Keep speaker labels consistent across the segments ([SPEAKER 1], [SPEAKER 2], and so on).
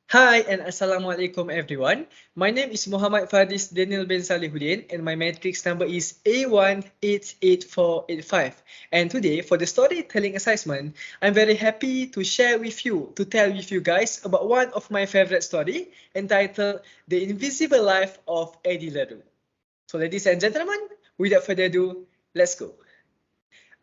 [SPEAKER 1] Hi and Assalamualaikum everyone. My name is Muhammad Fadis Daniel bin Salihuddin and my matrix number is A1888485. And today for the storytelling assessment, I'm very happy to share with you, to tell with you guys about one of my favorite story entitled The Invisible Life of Eddie LaRue. So ladies and gentlemen, without further ado, let's go.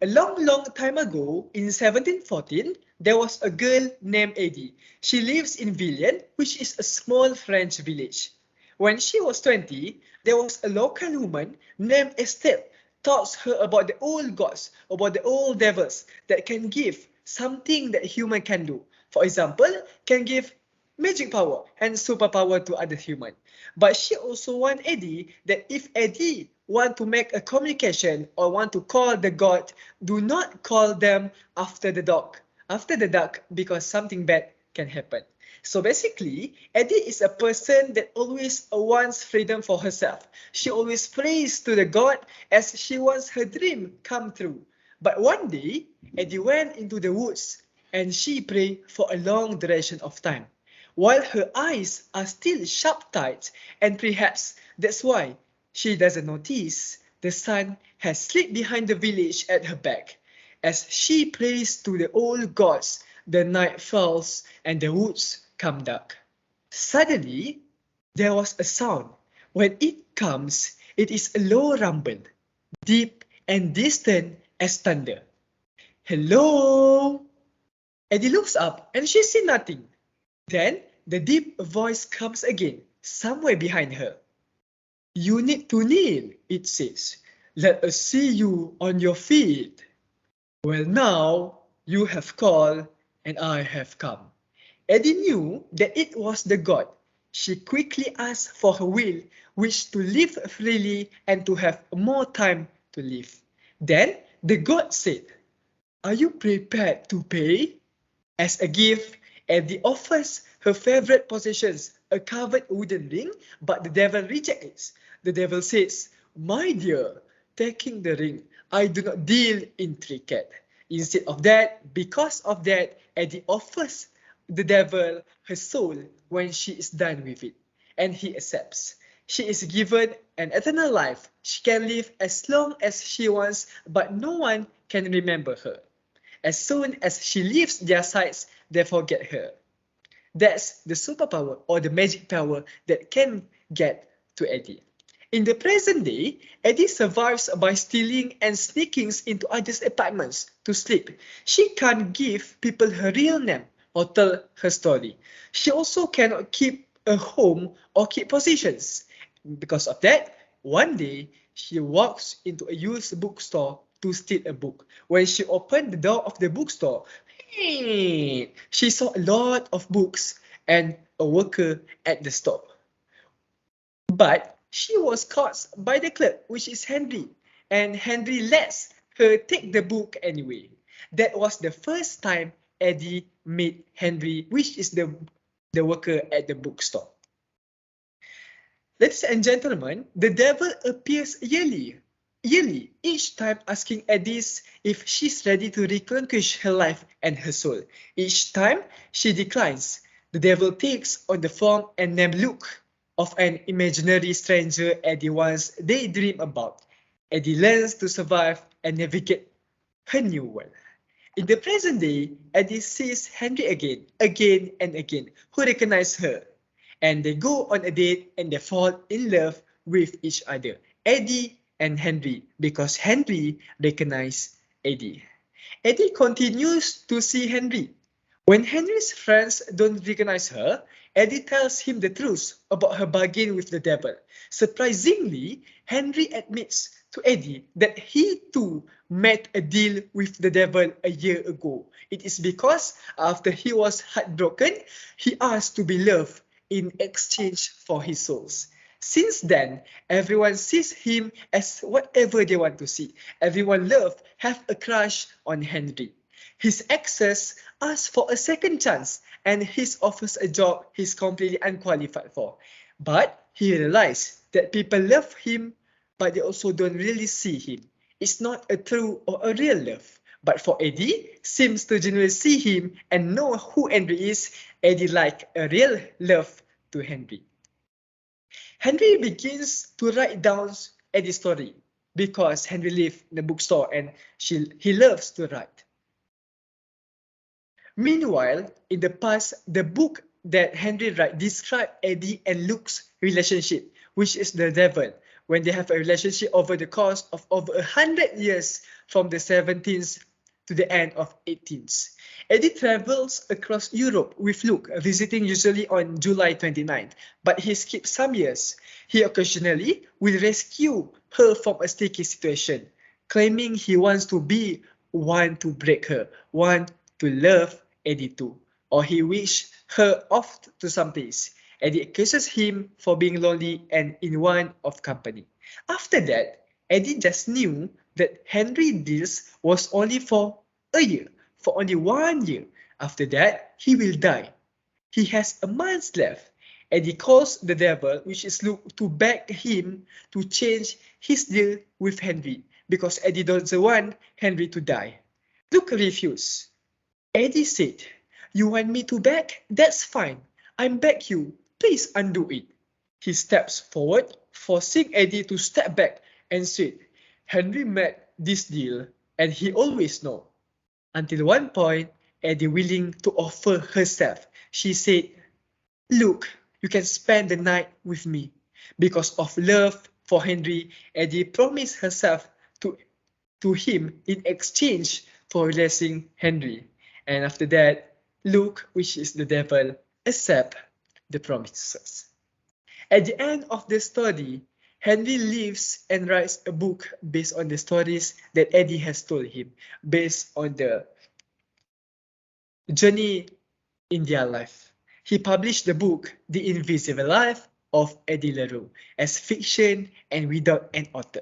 [SPEAKER 1] A long, long time ago, in 1714, there was a girl named Eddie. She lives in Villiers, which is a small French village. When she was 20, there was a local woman named Estelle taught her about the old gods, about the old devils that can give something that human can do. For example, can give magic power and superpower to other human. But she also want Eddie that if Eddie want to make a communication or want to call the god, do not call them after the dark. After the dark, because something bad can happen. So basically, Eddie is a person that always wants freedom for herself. She always prays to the god as she wants her dream come true. But one day, Eddie went into the woods and she prayed for a long duration of time while her eyes are still sharp tight, and perhaps that's why she doesn't notice the sun has slipped behind the village at her back. As she prays to the old gods, the night falls and the woods come dark. Suddenly, there was a sound. When it comes, it is a low rumble, deep and distant as thunder. Hello? Eddie looks up and she sees nothing. Then the deep voice comes again, somewhere behind her. You need to kneel, it says. Let us see you on your feet. Well, now you have called and I have come. Eddie knew that it was the god. She quickly asked for her will, which to live freely and to have more time to live. Then the god said, are you prepared to pay? As a gift, Eddie offers her favorite possessions, a carved wooden ring, but the devil rejects it. The devil says, my dear, taking the ring, I do not deal in cricket. Instead of that, because of that, Eddie offers the devil her soul when she is done with it, and he accepts. She is given an eternal life. She can live as long as she wants, but no one can remember her. As soon as she leaves their sides, they forget her. That's the superpower or the magic power that can get to Eddie. In the present day, Eddie survives by stealing and sneaking into others' apartments to sleep. She can't give people her real name or tell her story. She also cannot keep a home or keep possessions. Because of that, one day she walks into a used bookstore to steal a book. When she opened the door of the bookstore, she saw a lot of books and a worker at the store. But she was caught by the clerk, which is Henry, and Henry lets her take the book anyway. That was the first time Eddie met Henry, which is the worker at the bookstore. Ladies and gentlemen, the devil appears yearly, each time asking Edith if she's ready to relinquish her life and her soul. Each time she declines, the devil takes on the form and name Luke of an imaginary stranger Eddie once daydreamed about. Eddie learns to survive and navigate her new world. In the present day, Eddie sees Henry again and again, who recognize her. And they go on a date and they fall in love with each other, Eddie and Henry, because Henry recognizes Eddie. Eddie continues to see Henry. When Henry's friends don't recognize her, Eddie tells him the truth about her bargain with the devil. Surprisingly, Henry admits to Eddie that he too made a deal with the devil a year ago. It is because after he was heartbroken, he asked to be loved in exchange for his souls. Since then, everyone sees him as whatever they want to see. Everyone have a crush on Henry. His exes ask for a second chance and he offers a job he's completely unqualified for. But he realized that people love him, but they also don't really see him. It's not a true or a real love, But for Eddie, seems to genuinely see him and know who Henry is, Eddie like a real love to Henry. Henry begins to write down Eddie's story because Henry lives in a bookstore and he loves to write. Meanwhile, in the past, the book that Henry wrote described Eddie and Luke's relationship, which is the devil, when they have a relationship over the course of over 100 years from the 17th to the end of 18th. Eddie travels across Europe with Luke, visiting usually on July 29th, but he skips some years. He occasionally will rescue her from a sticky situation, claiming he wants to be one to break her, one to love Eddie too, or he wishes her off to some place. Eddie accuses him for being lonely and in want of company. After that, Eddie just knew that Henry's deals was only for a year, for only 1 year. After that, he will die. He has a month left. Eddie calls the devil, which is Luke, to beg him to change his deal with Henry because Eddie doesn't want Henry to die. Luke refused. Eddie said, "You want me to beg? That's fine. I beg you. Please undo it." He steps forward, forcing Eddie to step back and said, "Henry made this deal and he always know." Until one point, Eddie willing to offer herself. She said, "Look, you can spend the night with me." Because of love for Henry, Eddie promised herself to him in exchange for releasing Henry. And after that, Luke, which is the devil, accept the promises. At the end of the story, Henry lives and writes a book based on the stories that Eddie has told him, based on the journey in their life. He published the book The Invisible Life of Eddie LaRue as fiction and without an author.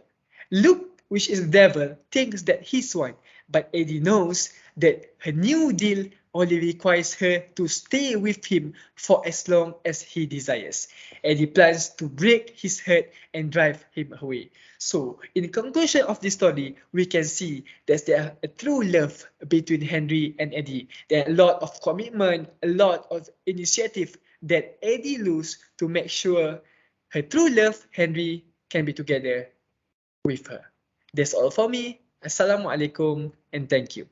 [SPEAKER 1] Luke, which is the devil, thinks that he's one, but Eddie knows that her new deal only requires her to stay with him for as long as he desires. Eddie plans to break his heart and drive him away. So, in conclusion of this story, we can see that there are a true love between Henry and Eddie. There are a lot of commitment, a lot of initiative that Eddie loses to make sure her true love, Henry, can be together with her. That's all for me. Assalamualaikum and thank you.